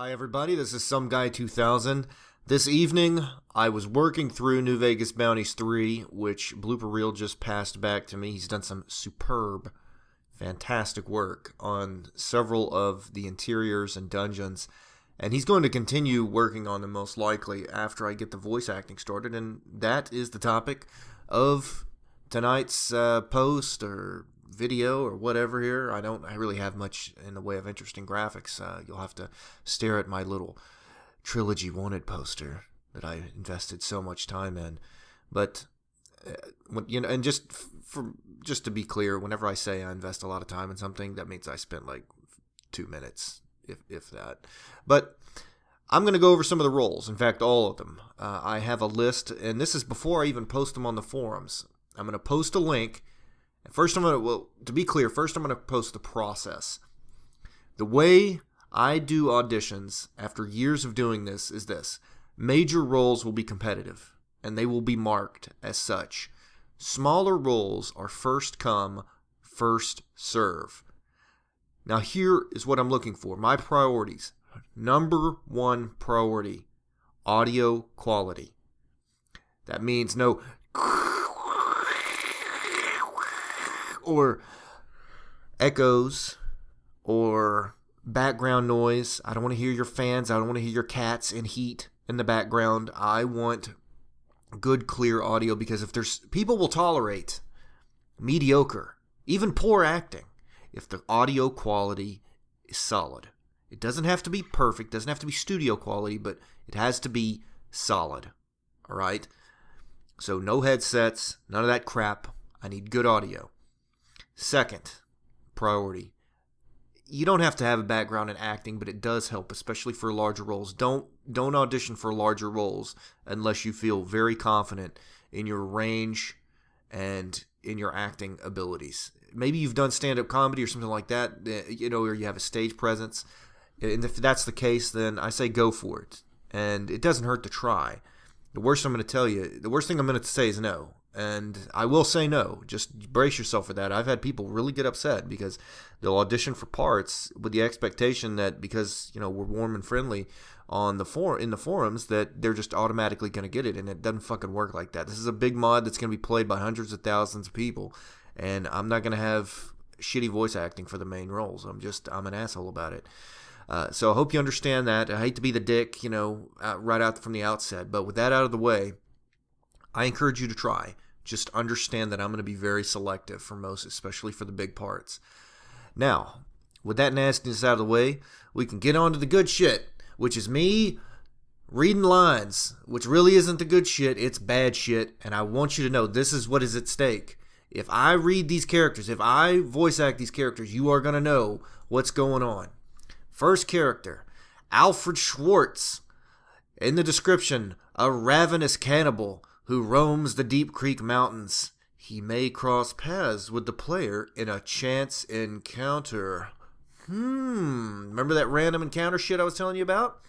Hi everybody, this is Some Guy 2000. This evening, I was working through New Vegas Bounties 3, which Blooper Reel just passed back to me. He's done some superb, fantastic work on several of the interiors and dungeons, and he's going to continue working on them most likely after I get the voice acting started, and that is the topic of tonight's post or video or whatever here. I really have much in the way of interesting graphics. You'll have to stare at my little Trilogy Wanted poster that I invested so much time in. But and just to be clear, whenever I say I invest a lot of time in something, that means I spent like 2 minutes, if that. But I'm going to go over some of the roles. In fact, all of them. I have a list, and this is before I even post them on the forums. I'm going to post a link. First, to be clear, first I'm going to post the process. The way I do auditions after years of doing this is this. Major roles will be competitive, and they will be marked as such. Smaller roles are first come, first serve. Now here is what I'm looking for. My priorities. Number one priority, audio quality. That means no or echoes or background noise. I don't want to hear your fans. I don't want to hear your cats in heat in the background. I want good, clear audio, because if there's people will tolerate mediocre, even poor acting, if the audio quality is solid. It doesn't have to be perfect, doesn't have to be studio quality, but it has to be solid. All right? So no headsets, none of that crap. I need good audio. Second priority. You don't have to have a background in acting, but it does help, especially for larger roles. Don't audition for larger roles unless you feel very confident in your range and in your acting abilities. Maybe you've done stand-up comedy or something like that, or you have a stage presence. And if that's the case, then I say go for it. And it doesn't hurt to try. The worst thing I'm going to say is no. And I will say no. Just brace yourself for that. I've had people really get upset because they'll audition for parts with the expectation that because we're warm and friendly on in the forums that they're just automatically going to get it, and it doesn't fucking work like that. This is a big mod that's going to be played by hundreds of thousands of people, and I'm not going to have shitty voice acting for the main roles. I'm an asshole about it. So I hope you understand that. I hate to be the dick, right out from the outset, but with that out of the way, I encourage you to try. Just understand that I'm going to be very selective for most, especially for the big parts. Now, with that nastiness out of the way, we can get on to the good shit, which is me reading lines, which really isn't the good shit, it's bad shit, and I want you to know this is what is at stake. If I read these characters, if I voice act these characters, you are going to know what's going on. First character, Alfred Schwartz. In the description, a ravenous cannibal who roams the Deep Creek Mountains. He may cross paths with the player in a chance encounter. Remember that random encounter shit I was telling you about?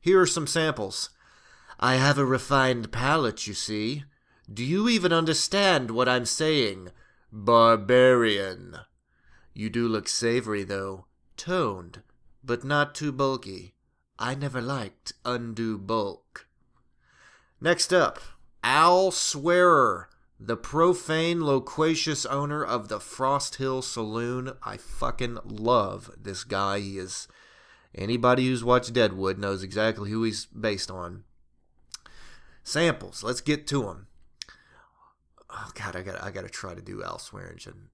Here are some samples. I have a refined palate, you see. Do you even understand what I'm saying? Barbarian. You do look savory, though. Toned, but not too bulky. I never liked undue bulk. Next up, Al Swearer, the profane, loquacious owner of the Frost Hill Saloon. I fucking love this guy. He is... Anybody who's watched Deadwood knows exactly who he's based on. Samples. Let's get to him. Oh, God, I gotta try to do Al Swearingen.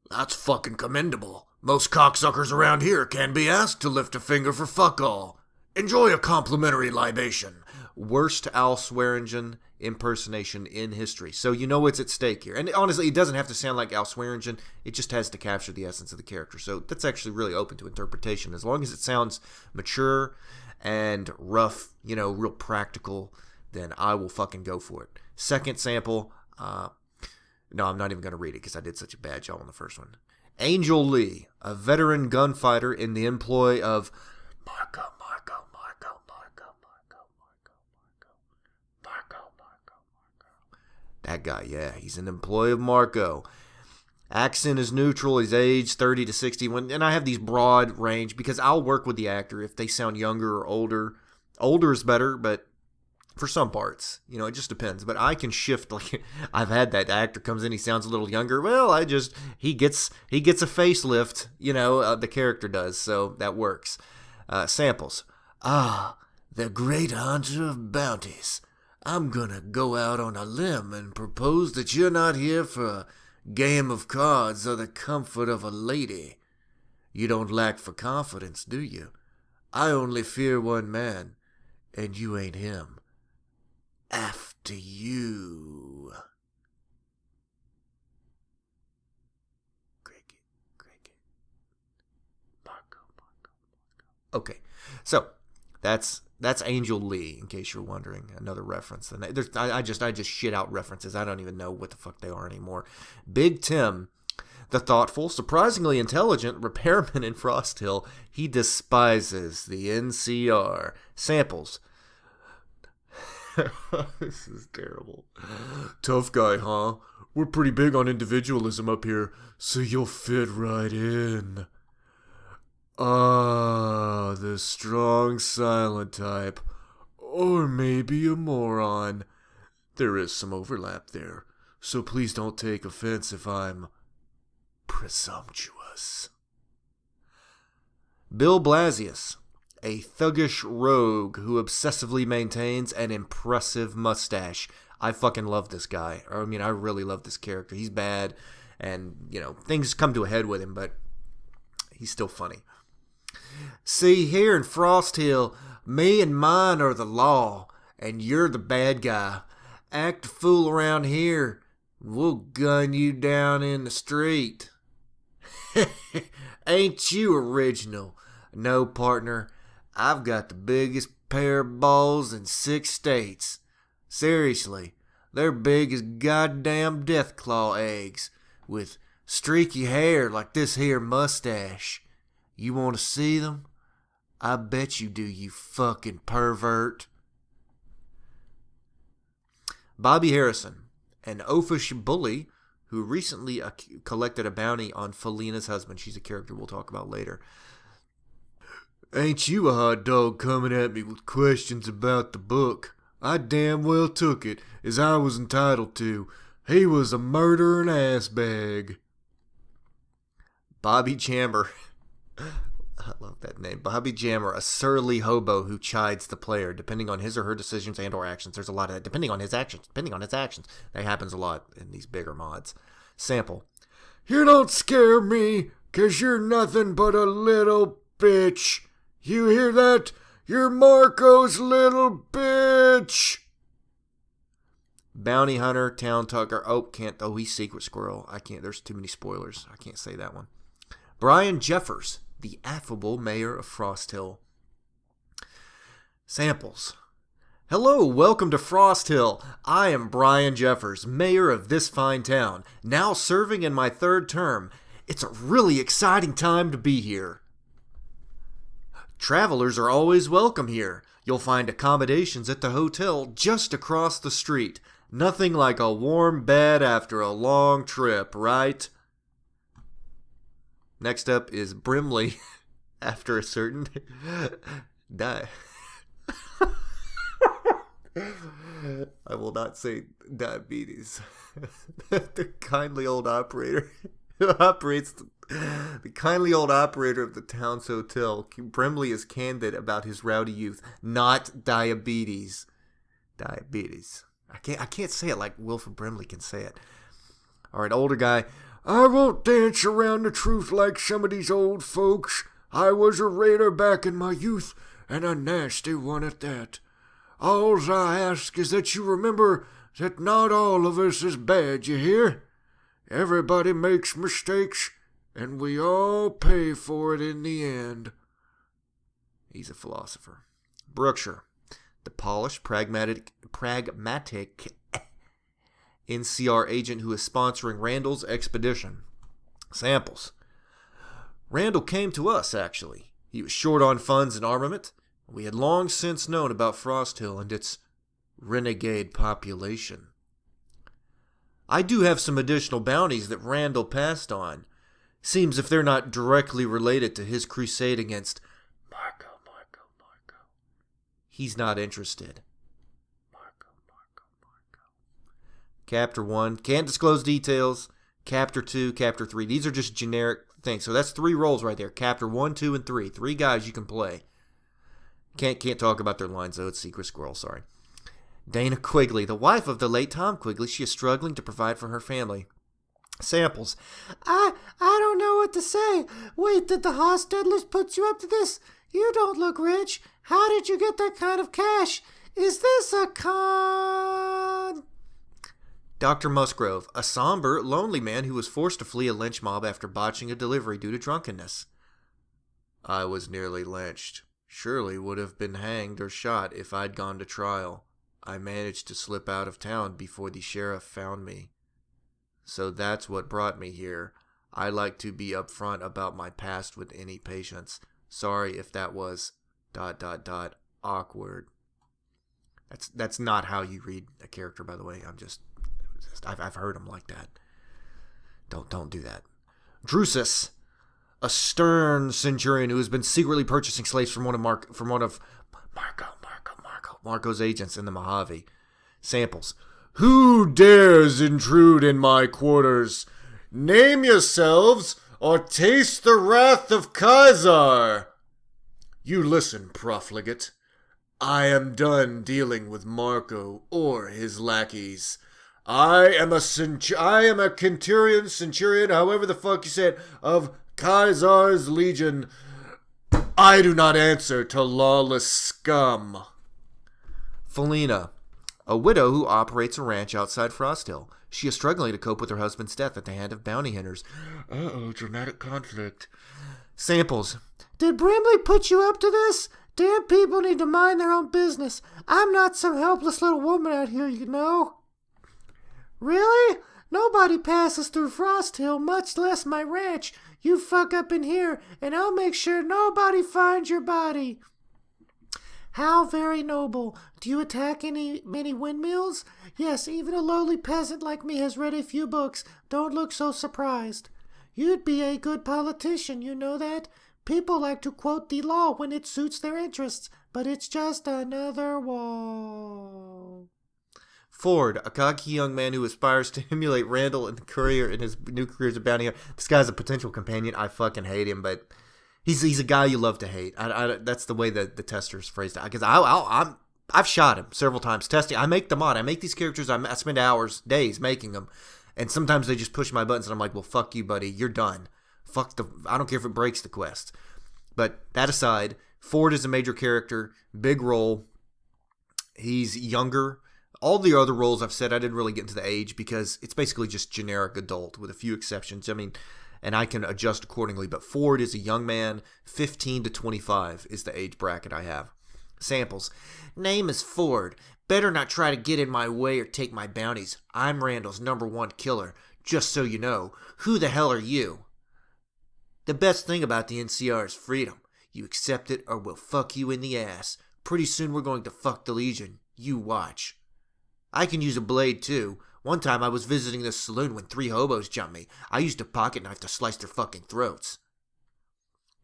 That's fucking commendable. Most cocksuckers around here can't be asked to lift a finger for fuck all. Enjoy a complimentary libation. Worst Al Swearingen impersonation in history. So you know what's at stake here. And honestly, it doesn't have to sound like Al Swearingen. It just has to capture the essence of the character. So that's actually really open to interpretation. As long as it sounds mature and rough, real practical, then I will fucking go for it. Second sample, no, I'm not even going to read it because I did such a bad job on the first one. Angel Lee, a veteran gunfighter in the employ of Marco. That guy, yeah, he's an employee of Marco. Accent is neutral. He's aged 30 to 60. And I have these broad range because I'll work with the actor if they sound younger or older. Older is better, but for some parts, it just depends. But I can shift. Like I've had that actor comes in, he sounds a little younger. Well, he gets a facelift. The character does, so that works. Samples. The great hunter of bounties. I'm gonna go out on a limb and propose that you're not here for a game of cards or the comfort of a lady. You don't lack for confidence, do you? I only fear one man, and you ain't him. After you. Cricket. Marco. Okay, so that's Angel Lee, in case you're wondering. Another reference. And I just shit out references. I don't even know what the fuck they are anymore. Big Tim, the thoughtful, surprisingly intelligent repairman in Frost Hill. He despises the NCR. Samples. This is terrible. Tough guy, huh? We're pretty big on individualism up here, so you'll fit right in. The strong silent type. Or maybe a moron. There is some overlap there, so please don't take offense if I'm presumptuous. Bill Blasius, a thuggish rogue who obsessively maintains an impressive mustache. I fucking love this guy. I really love this character. He's bad, and, things come to a head with him, but he's still funny. See, here in Frost Hill, me and mine are the law, and you're the bad guy. Act a fool around here, we'll gun you down in the street. Ain't you original? No, partner. I've got the biggest pair of balls in 6 states. Seriously, they're big as goddamn deathclaw eggs, with streaky hair like this here mustache. You want to see them? I bet you do, you fucking pervert. Bobby Harrison, an oafish bully who recently collected a bounty on Felina's husband. She's a character we'll talk about later. Ain't you a hot dog coming at me with questions about the book? I damn well took it, as I was entitled to. He was a murdering assbag. Bobby Jammer. I love that name. Bobby Jammer, a surly hobo who chides the player, depending on his or her decisions and or actions. There's a lot of that. Depending on his actions. That happens a lot in these bigger mods. Sample. You don't scare me, 'cause you're nothing but a little bitch. You hear that? You're Marco's little bitch. Bounty Hunter, Town Tucker. He's Secret Squirrel. I can't. There's too many spoilers. I can't say that one. Brian Jeffers, the affable mayor of Frost Hill. Samples. Hello, welcome to Frost Hill. I am Brian Jeffers, mayor of this fine town, now serving in my 3rd term. It's a really exciting time to be here. Travelers are always welcome here. You'll find accommodations at the hotel just across the street. Nothing like a warm bed after a long trip, right? Next up is Brimley. After a certain I will not say diabetes. The kindly old operator who operates the kindly old operator of the town's hotel. Brimley is candid about his rowdy youth, not diabetes. Diabetes. I can't say it like Wilford Brimley can say it. All right, older guy. I won't dance around the truth like some of these old folks. I was a raider back in my youth, and a nasty one at that. Alls I ask is that you remember that not all of us is bad, you hear? Everybody makes mistakes, and we all pay for it in the end. He's a philosopher. Brookshire, the polished, pragmatic NCR agent who is sponsoring Randall's expedition. Samples. Randall came to us, actually. He was short on funds and armament. We had long since known about Frost Hill and its renegade population. I do have some additional bounties that Randall passed on. Seems if they're not directly related to his crusade against Marco. He's not interested. Marco. Captor 1, can't disclose details. Captor 2, Captor 3. These are just generic things. So that's 3 roles right there. Captor 1, 2, and 3. 3 guys you can play. Can't talk about their lines, though. It's Secret Squirrel, sorry. Dana Quigley, the wife of the late Tom Quigley. She is struggling to provide for her family. Samples. I don't know what to say. Wait, did the Hostettlers put you up to this? You don't look rich. How did you get that kind of cash? Is this a con? Dr. Musgrove, a somber, lonely man who was forced to flee a lynch mob after botching a delivery due to drunkenness. I was nearly lynched. Surely would have been hanged or shot if I'd gone to trial. I managed to slip out of town before the sheriff found me. So that's what brought me here. I like to be upfront about my past with any patients. Sorry if that was ... awkward. That's not how you read a character, by the way. I've heard them like that. Don't do that. Drusus, a stern centurion who has been secretly purchasing slaves from one of Marco's agents in the Mojave. Samples. Who dares intrude in my quarters? Name yourselves, or taste the wrath of Caesar. You listen, profligate. I am done dealing with Marco or his lackeys. I am a centurion, however the fuck you say it, of Caesar's legion. I do not answer to lawless scum. Felina, a widow who operates a ranch outside Frost Hill. She is struggling to cope with her husband's death at the hand of bounty hunters. Dramatic conflict. Samples. Did Brimley put you up to this? Damn people need to mind their own business. I'm not some helpless little woman out here, you know. Really? Nobody passes through Frost Hill, much less my ranch. You fuck up in here, and I'll make sure nobody finds your body. How very noble. Do you attack many windmills? Yes, even a lowly peasant like me has read a few books. Don't look so surprised. You'd be a good politician, you know that? People like to quote the law when it suits their interests, but it's just another wall. Ford, a cocky young man who aspires to emulate Randall and the Courier in his new career as a bounty hunter. This guy's a potential companion. I fucking hate him, but he's a guy you love to hate. That's the way that the testers phrased it. Because I've shot him several times testing. I make the mod. I make these characters. I spend hours, days making them, and sometimes they just push my buttons, and I'm like, well, fuck you, buddy. You're done. I don't care if it breaks the quest. But that aside, Ford is a major character, big role. He's younger. All the other roles I've said, I didn't really get into the age because it's basically just generic adult with a few exceptions. I mean, and I can adjust accordingly. But Ford is a young man, 15 to 25 is the age bracket I have. Samples. Name is Ford. Better not try to get in my way or take my bounties. I'm Randall's #1 killer. Just so you know. Who the hell are you? The best thing about the NCR is freedom. You accept it or we'll fuck you in the ass. Pretty soon we're going to fuck the Legion. You watch. I can use a blade too. One time I was visiting this saloon when 3 hobos jumped me. I used a pocket knife to slice their fucking throats.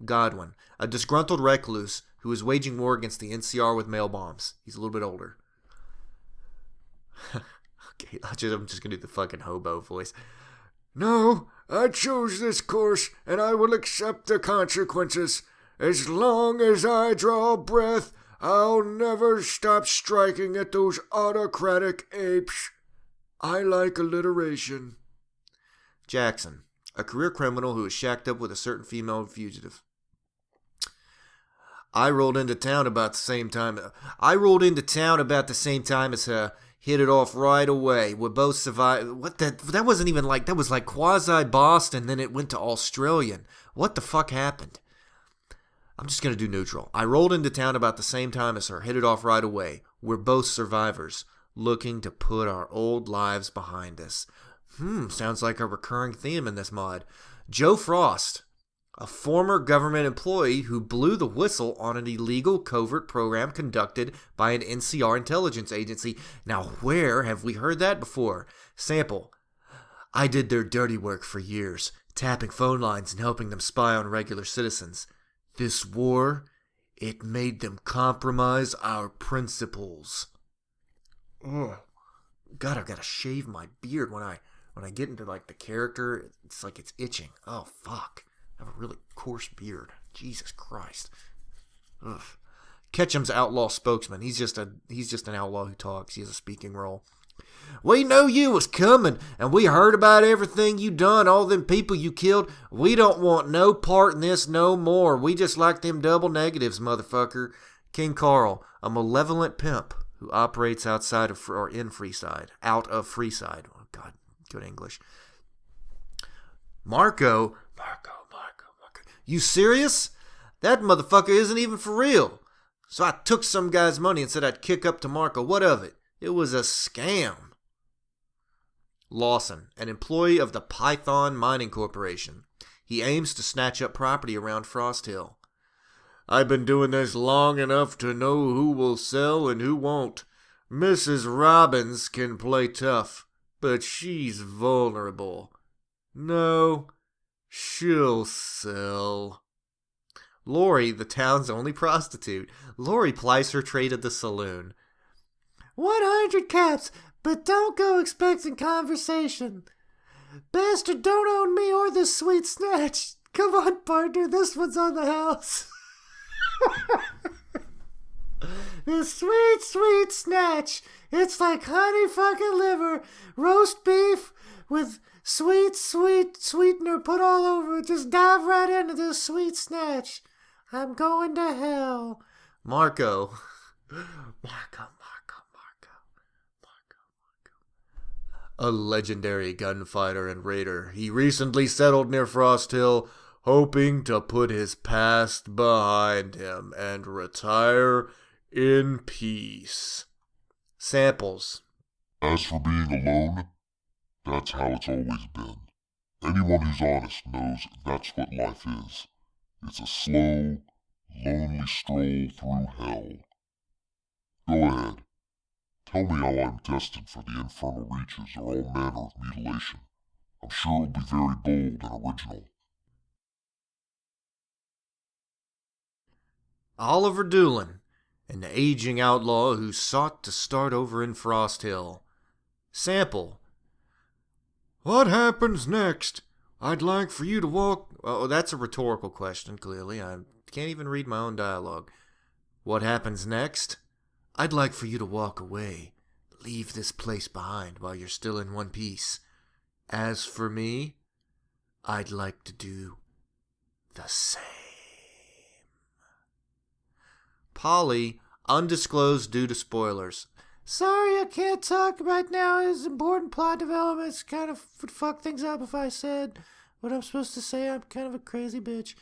Godwin, a disgruntled recluse who is waging war against the NCR with mail bombs. He's a little bit older. Okay, I'm just gonna do the fucking hobo voice. No, I chose this course, and I will accept the consequences. As long as I draw breath, I'll never stop striking at those autocratic apes. I like alliteration. Jackson, a career criminal who is shacked up with a certain female fugitive. I rolled into town about the same time as her. Hit it off right away. We both survived. That wasn't even like, that was like quasi-Boston, then it went to Australian. What the fuck happened? I'm just going to do neutral. I rolled into town about the same time as her. Hit it off right away. We're both survivors, looking to put our old lives behind us. Sounds like a recurring theme in this mod. Joe Frost, a former government employee who blew the whistle on an illegal covert program conducted by an NCR intelligence agency. Now, where have we heard that before? Sample. I did their dirty work for years, tapping phone lines and helping them spy on regular citizens. This war, it made them compromise our principles. Ugh. God, I've got to shave my beard when I get into like the character. It's like it's itching. Oh fuck! I have a really coarse beard. Jesus Christ. Ugh. Ketchum's outlaw spokesman. He's just an outlaw who talks. He has a speaking role. We knew you was coming, and we heard about everything you done, all them people you killed. We don't want no part in this no more. We just like them double negatives, motherfucker. King Carl, a malevolent pimp who operates outside of or in Freeside, out of Freeside. Oh God, good English. Marco. You serious? That motherfucker isn't even for real. So I took some guy's money and said I'd kick up to Marco. What of it? It was a scam. Lawson, an employee of the Python Mining Corporation. He aims to snatch up property around Frost Hill. I've been doing this long enough to know who will sell and who won't. Mrs. Robbins can play tough, but she's vulnerable. No, she'll sell. Lori, the town's only prostitute. Lori plies her trade at the saloon. 100 caps, but don't go expecting conversation. Bastard don't own me or this sweet snatch. Come on, partner, this one's on the house. This sweet, sweet snatch. It's like honey fucking liver, roast beef with sweet, sweet sweetener put all over it. Just dive right into this sweet snatch. I'm going to hell. Marco. A legendary gunfighter and raider. He recently settled near Frost Hill, hoping to put his past behind him and retire in peace. Samples. As for being alone, that's how it's always been. Anyone who's honest knows that's what life is. It's a slow, lonely stroll through hell. Go ahead. Tell me how I'm destined for the infernal reaches or all manner of mutilation. I'm sure it'll be very bold and original. Oliver Doolin, an aging outlaw who sought to start over in Frost Hill. Sample. What happens next? I'd like for you to walk... Oh, that's a rhetorical question, clearly. I can't even read my own dialogue. What happens next? I'd like for you to walk away. Leave this place behind while you're still in one piece. As for me, I'd like to do the same. Polly, undisclosed due to spoilers. Sorry, I can't talk right now. It's important plot developments. Kind of would fuck things up if I said what I'm supposed to say. I'm kind of a crazy bitch.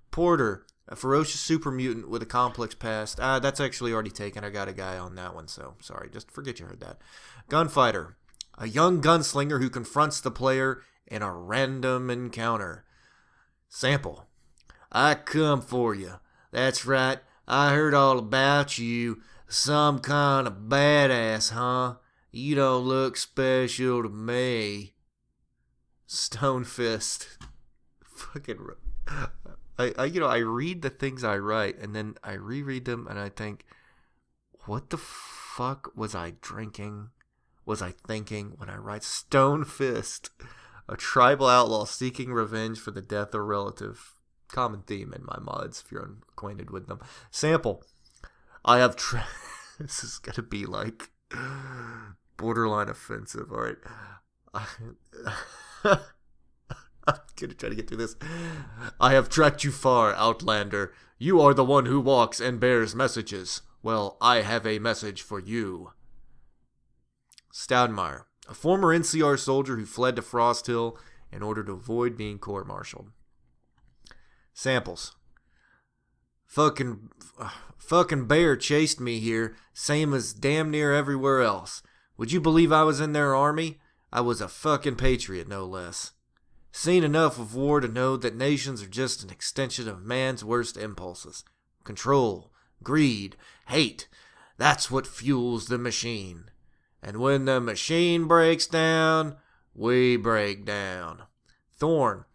Porter, a ferocious super mutant with a complex past. That's actually already taken. I got a guy on that one, so sorry. Just forget you heard that. Gunfighter, a young gunslinger who confronts the player in a random encounter. Sample, I come for you. That's right. I heard all about you. Some kind of badass, huh? You don't look special to me. Stone Fist. Fucking... I read the things I write, and then I reread them, and I think, what the fuck was I drinking? Was I thinking when I write Stone Fist? A tribal outlaw seeking revenge for the death of a relative. Common theme in my mods, if you're unacquainted with them. Sample. I have... This is going to be like borderline offensive, alright? I'm going to try to get through this. I have tracked you far, Outlander. You are the one who walks and bears messages. Well, I have a message for you. Stoudemire, a former NCR soldier who fled to Frost Hill in order to avoid being court-martialed. Samples. Fucking bear chased me here, same as damn near everywhere else. Would you believe I was in their army? I was a fucking patriot, no less. Seen enough of war to know that nations are just an extension of man's worst impulses. Control, greed, hate. That's what fuels the machine. And when the machine breaks down, We break down. Thorn,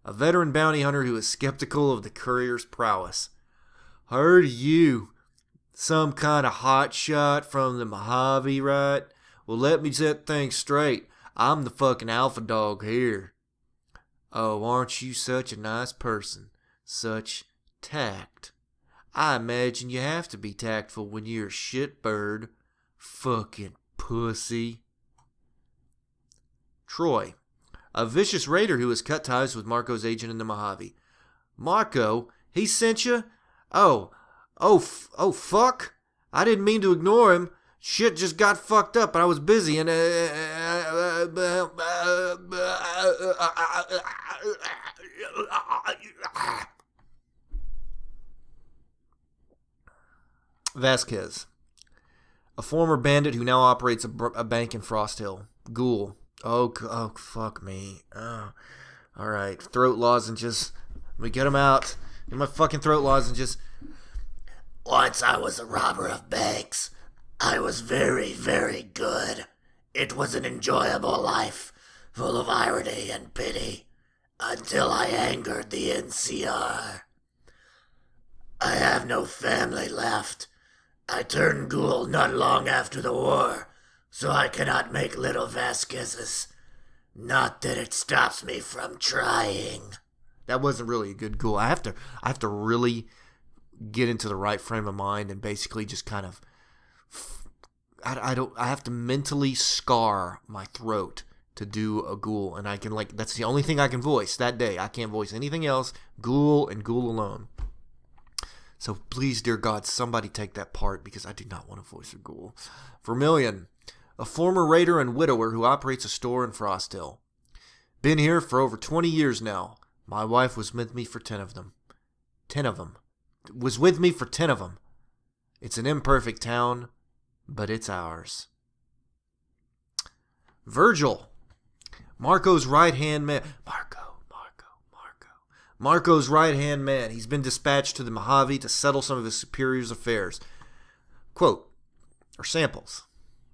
a veteran bounty hunter who is skeptical of the courier's prowess. Heard you. Some kind of hot shot from the Mojave, right? Well, let me set things straight. I'm the fucking alpha dog here. Oh, aren't you such a nice person? Such tact. I imagine you have to be tactful when you're a shitbird. Fucking pussy. Troy, a vicious raider who has cut ties with Marco's agent in the Mojave. Marco, he sent you? Oh, fuck. I didn't mean to ignore him. Shit just got fucked up and I was busy and Vasquez, a former bandit who now operates a bank in Frost Hill. Ghoul. Oh, fuck me. Oh. Alright, throat lozenges. Let me get them out. Get my fucking throat lozenges. Once I was a robber of banks. I was very, very good. It was an enjoyable life, full of irony and pity, until I angered the NCR. I have no family left. I turned ghoul not long after the war, so I cannot make little Vasquez's. Not that it stops me from trying. That wasn't really a good ghoul. I have to really get into the right frame of mind and basically just kind of I have to mentally scar my throat to do a ghoul, and I can, like, that's the only thing I can voice that day. I can't voice anything else. Ghoul and ghoul alone. So please, dear God, somebody take that part because I do not want to voice a ghoul. Vermilion, a former raider and widower who operates a store in Frost Hill. Been here for over 20 years now. My wife was with me for 10 of them. 10 of them. Was with me for 10 of them. It's an imperfect town, but it's ours. Virgil, Marco's right-hand man. Marco's right-hand man. He's been dispatched to the Mojave to settle some of his superior's affairs. Quote, or samples,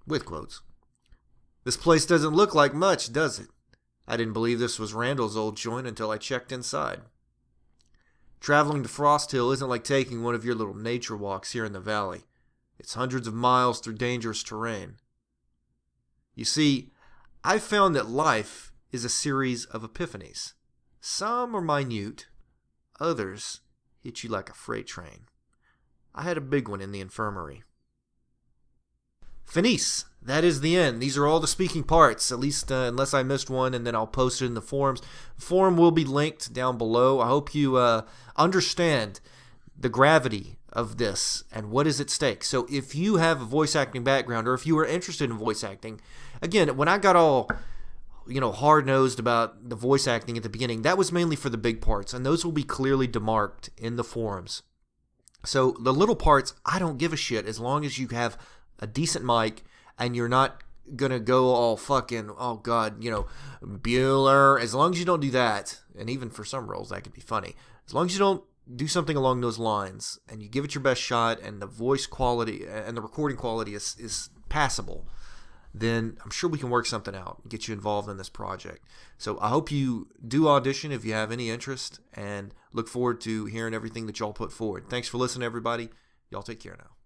with quotes. This place doesn't look like much, does it? I didn't believe this was Randall's old joint until I checked inside. Traveling to Frost Hill isn't like taking one of your little nature walks here in the valley. It's hundreds of miles through dangerous terrain. You see, I've found that life is a series of epiphanies. Some are minute, others hit you like a freight train. I had a big one in the infirmary. Finis, that is the end. These are all the speaking parts, at least unless I missed one, and then I'll post it in the forums. The forum will be linked down below. I hope you understand the gravity of this and what is at stake. So if you have a voice acting background, or if you are interested in voice acting, again, when I got all hard-nosed about the voice acting at the beginning, that was mainly for the big parts, and those will be clearly demarked in the forums. So the little parts, I don't give a shit as long as you have a decent mic and you're not gonna go all fucking, oh god, Bueller. As long as you don't do that, and even for some roles that could be funny, as long as you don't do something along those lines and you give it your best shot and the voice quality and the recording quality is passable, then I'm sure we can work something out and get you involved in this project. So I hope you do audition if you have any interest, and look forward to hearing everything that y'all put forward. Thanks for listening, everybody. Y'all take care now.